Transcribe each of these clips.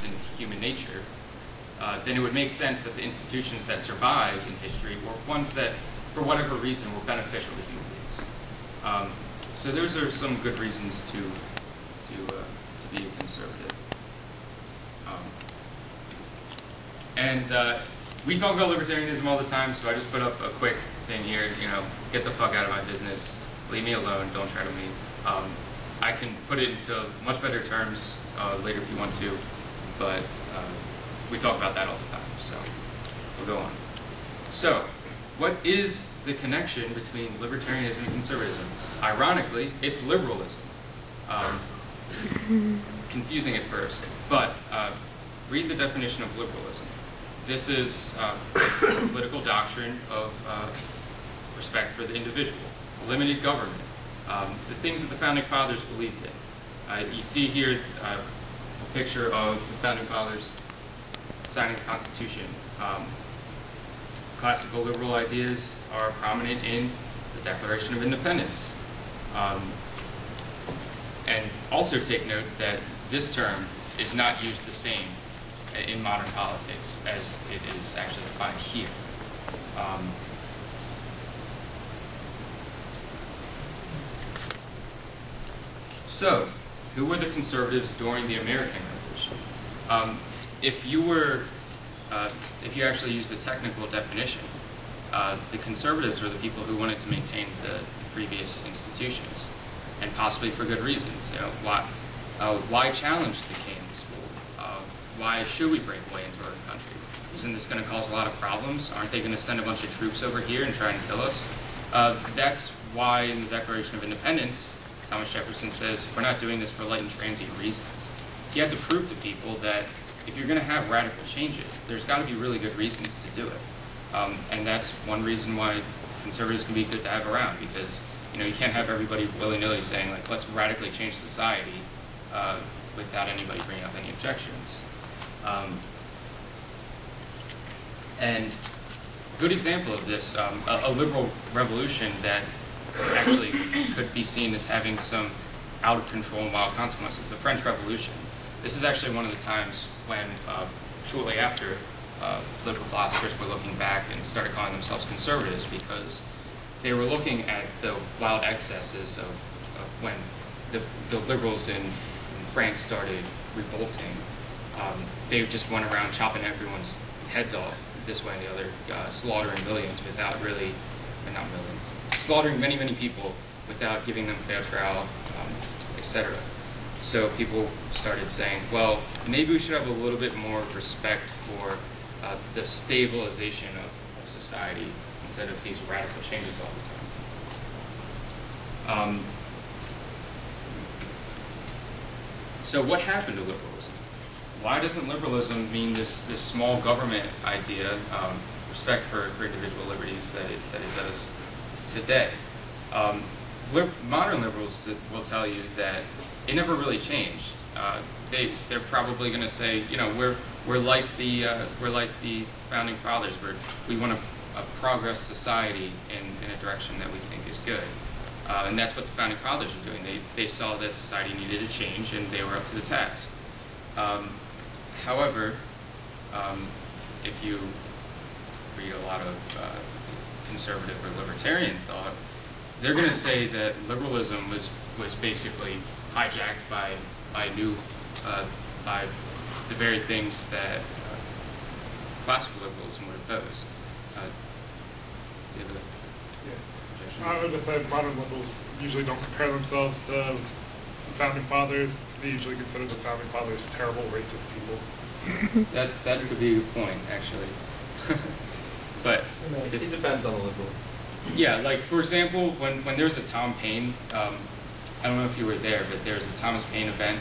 in human nature, then it would make sense that the institutions that survived in history were ones that, for whatever reason, were beneficial to human beings. So those are some good reasons to be a conservative. We talk about libertarianism all the time, so I just put up a quick thing here. Get the fuck out of my business. Leave me alone. Don't try to me. I can put it into much better terms later if you want to, but we talk about that all the time, so we'll go on. So, what is the connection between libertarianism and conservatism? Ironically, it's liberalism. Confusing at first, but read the definition of liberalism. This is a political doctrine of respect for the individual, limited government, the things that the Founding Fathers believed in. You see here a picture of the Founding Fathers signing the Constitution. Classical liberal ideas are prominent in the Declaration of Independence. And also take note that this term is not used the same in modern politics as it is actually defined here. So, who were the conservatives during the American Revolution? If you actually use the technical definition, the conservatives were the people who wanted to maintain the previous institutions, and possibly for good reasons. Why challenge the king in school? Why should we break away into our country? Isn't this going to cause a lot of problems? Aren't they going to send a bunch of troops over here and try and kill us? That's why in the Declaration of Independence, Thomas Jefferson says, we're not doing this for light and transient reasons. You have to prove to people that if you're going to have radical changes, there's got to be really good reasons to do it. And that's one reason why conservatives can be good to have around, because you can't have everybody willy-nilly saying, like, let's radically change society without anybody bringing up any objections. And a good example of this, a liberal revolution that actually could be seen as having some out-of-control and wild consequences, the French Revolution. This is actually one of the times when, shortly after, liberal philosophers were looking back and started calling themselves conservatives, because they were looking at the wild excesses of when the liberals in France started revolting. They just went around chopping everyone's heads off this way and the other, slaughtering millions without really, not millions, slaughtering many, many people without giving them fair trial, etc. So people started saying, well, maybe we should have a little bit more respect for the stabilization of society instead of these radical changes all the time. So what happened to liberalism? Why doesn't liberalism mean this small government idea, respect for individual liberties, that it does today? Modern liberals will tell you that it never really changed. They're probably going to say, we're like the Founding Fathers. We want a progress society in a direction that we think is good. And that's what the Founding Fathers were doing. They saw that society needed a change, and they were up to the task. However, if you read a lot of conservative or libertarian thought, they're going to say that liberalism was basically hijacked by the very things that classical liberalism would oppose. I would just say modern liberals usually don't compare themselves to the Founding Fathers. They usually consider the Founding Fathers terrible, racist people. That could be a good point, actually. But it depends on the liberal. Yeah, like for example, when there was a Tom Paine, I don't know if you were there, but there was a Thomas Paine event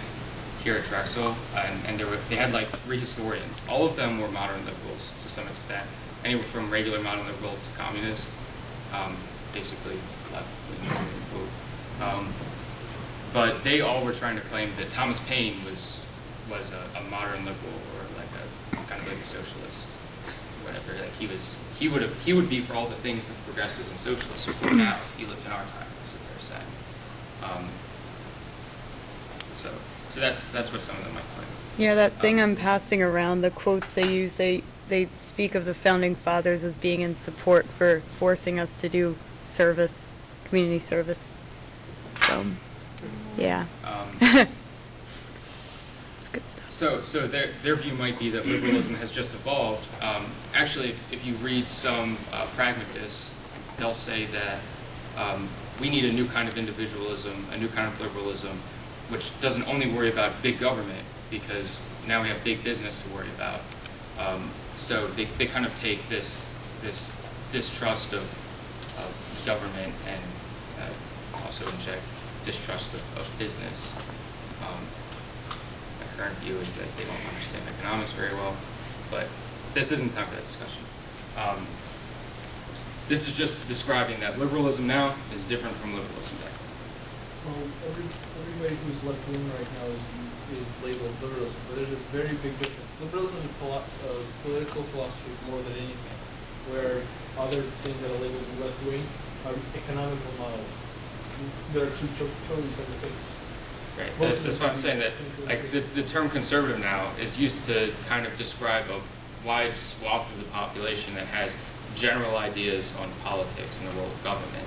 here at Drexel, and they had like 3 historians. All of them were modern liberals to some extent, anywhere from regular modern liberal to communist, basically left wing. But they all were trying to claim that Thomas Paine was a modern liberal, or like kind of like a socialist, whatever. Like he would be for all the things that the progressives and socialists are for now if he lived in our time, is what they're saying. So So that's what some of them might claim. Yeah, that thing I'm passing around, the quotes they use, they speak of the Founding Fathers as being in support for forcing us to do service, community service. So, yeah. It's good stuff. So their view might be that liberalism has just evolved. Actually, if you read some pragmatists, they'll say that we need a new kind of individualism, a new kind of liberalism, which doesn't only worry about big government, because now we have big business to worry about. So they kind of take this distrust of government and also inject distrust of business. My current view is that they don't understand economics very well, but this isn't time for that discussion. This is just describing that liberalism now is different from liberalism then. Well, everybody who's left-wing right now is labeled liberalism, but there's a very big difference. Liberalism is a political philosophy more than anything, where other things that are labeled left-wing are economical models. There are two totally separate things. Right. That's why I'm saying that the term conservative now is used to kind of describe a wide swath of the population that has general ideas on politics and the role of government.